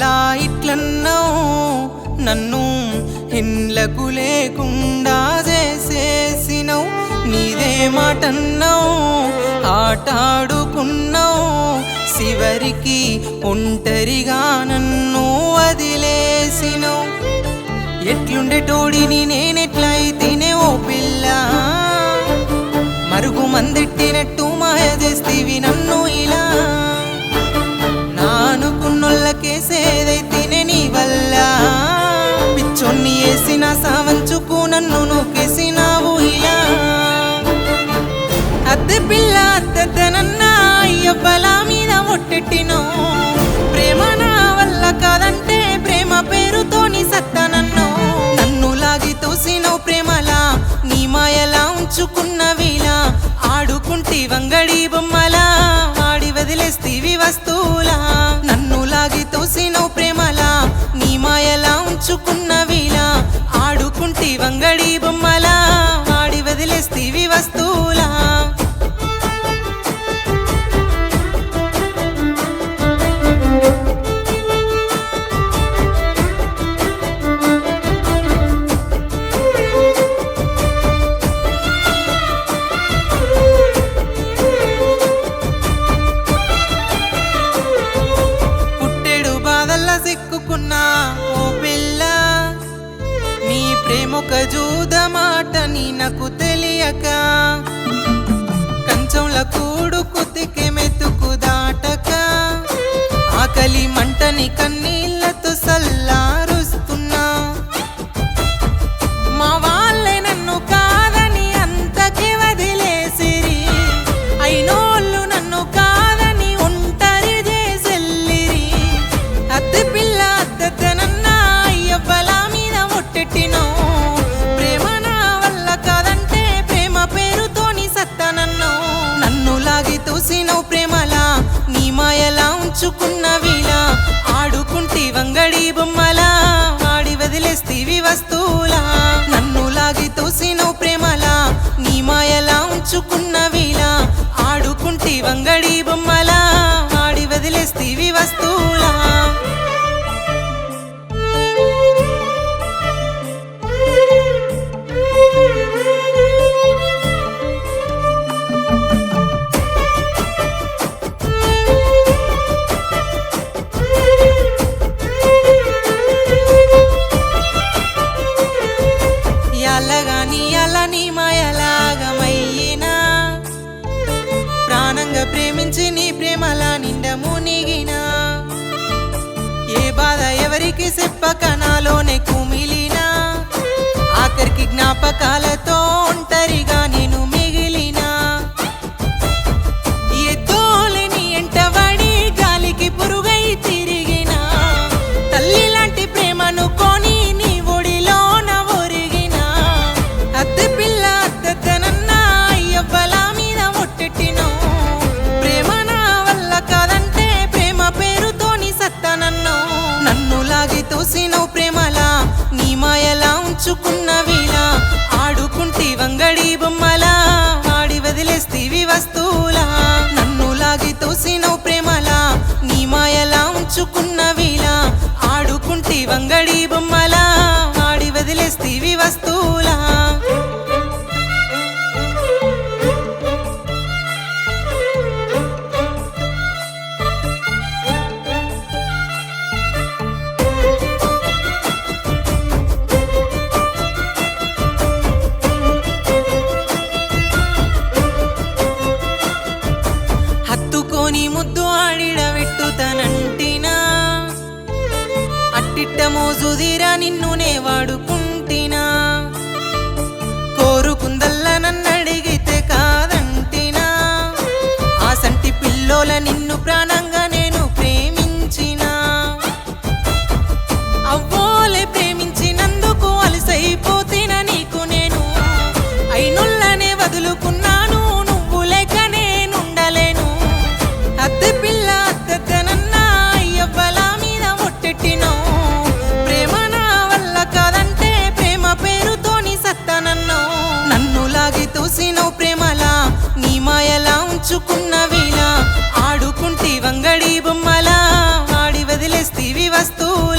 ఎట్లా ఇట్లన్నావు నన్ను ఇండ్లకు లేకుండా చేసేసినవు నీదే మాటన్నావు ఆటాడుకున్నావు చివరికి ఒంటరిగా నన్ను వదిలేసినవు ఎట్లుండేటోడిని నేనెట్లయితేనే ఓ పిల్ల మరుగు మందెట్టినట్టు మాయ చేస్తీవి నన్ను ఇలా నా అనుకున్నోళ్ళకేసేదైతేనే నీ వల్ల పిచ్చొన్ని వేసిన సావంచుకు నన్ను నూకేసినావు ఇలా అద్దె పిల్ల అద్దెనన్నా అయ్యబ్బల మీద ఒట్టెట్టినో ప్రేమ నా వల్ల కాదంటే ప్రేమ పేరుతోని సత్తనన్నో నన్ను లాగి తోసినవు ప్రేమలా నీ మాయలా ఉంచుకున్నవిలా ఆడుకుంటి వంగడి బొమ్మలా ఆడి వదిలేస్తీవి వస్తువులా నన్ను లాగి తోసినవు ప్రేమలా నీ మాయలా ఉంచుకున్నవిలా ఆడుకుంటి వంగడి బొమ్మలా ఆడి వదిలేస్తీవి వస్తువులా సిక్కుకున్నా ఓ పిల్ల నీ ప్రేమొక జూదమాటని నాకు తెలియక కంచంల కూడు కుతికే మెతుకు దాటక ఆకలి మంటని కన్నీళ్లతో సల్లారుస్తున్నా మా వాళ్ళే నన్ను కాదని అంతకే వదిలేసిరి అయినోళ్ళు నన్ను కాదని ఒంటరి చేసెల్లిరి అద్దె పిల్ల అద్దెనన్నా అయ్యవ్వల మీద ఒట్టెట్టినో ప్రేమ నా వల్ల కాదంటే ప్రేమ పేరుతోని సత్తనన్నో నన్ను లాగి తోసినవు ప్రేమలా నీ మాయలా ఉంచుకున్నవిలా ఆడుకుంటి వంగడి బొమ్మలా ఆడి వదిలేస్తీవి వస్తువులా నన్ను లాగి తోసినవు ప్రేమలా నీ మాయలా ఉంచుకున్నవిలా ఆడుకుంటి వంగడి బొమ్మలా ఆడి వదిలేస్తీవి వస్తువులా ఎల్లగాని అలని మాయలాగమయ్యినా ప్రాణంగా ప్రేమించి నీ ప్రేమలా నిండా మునిగినా ఏ బాధ ఎవరికి చెప్పక నాలోనే కుమిలినా ఆఖరికి జ్ఞాపకాలతో ఒంటరిగా నేను మిగిలినా ఎద్దోలేని ఎంటబడి గాలికి పురుగై తిరిగినా తల్లి లాంటి ప్రేమను కొని నీ ఒడిలోన ఒరిగినా అద్దె పిల్ల అద్దెనన్నా అయ్యవ్వల మీద ఒట్టెట్టినో ప్రేమ నా వల్ల కాదంటే ప్రేమ పేరుతోని సత్తనన్నో నన్ను లాగి తోసినవు ప్రేమలా నీ మాయలా ఉంచుకున్నవిలా ఆడుకుంటి వంగడి బొమ్మలా ఆడి వదిలేస్తీవి వస్తువులా నన్ను లాగి తోసినవు ప్రేమలా నీ మాయలా ఉంచుకున్నవిలా ఆడుకుంటి వంగడి బొమ్మలా ఆడి వదిలేస్తీవి వస్తువులా హత్తుకొని ముద్దు ఆడిడబెట్టుతనంటినా అట్టిట్ట మోజుదిరా నిన్నునే వాడుకుంటినా కోరుకుందల్లా నన్నడిగితే కాదంటినా ఆ సంటి పిల్లోల నిన్ను ప్రాణంగా నేను ప్రేమించినా అవ్వోలే ప్రేమించినందుకు అలసైపోతిన నీకు నేను అయినొల్లనే వదులుకున్నాను నువ్వు లేక నేనుండలేను అద్దె పిల్ల అద్దెనన్నా అయ్యవ్వల మీద ఒట్టెట్టినో ప్రేమ నా వల్ల కాదంటే ప్రేమ పేరుతోని సత్తనన్నో నన్ను లాగి తోసినవు ప్రేమలా నీ మాయలా ఉంచుకున్నవిలా ఆడుకుంటి వంగడి బొమ్మలా ఆడి వదిలేస్తీవి వస్తువులే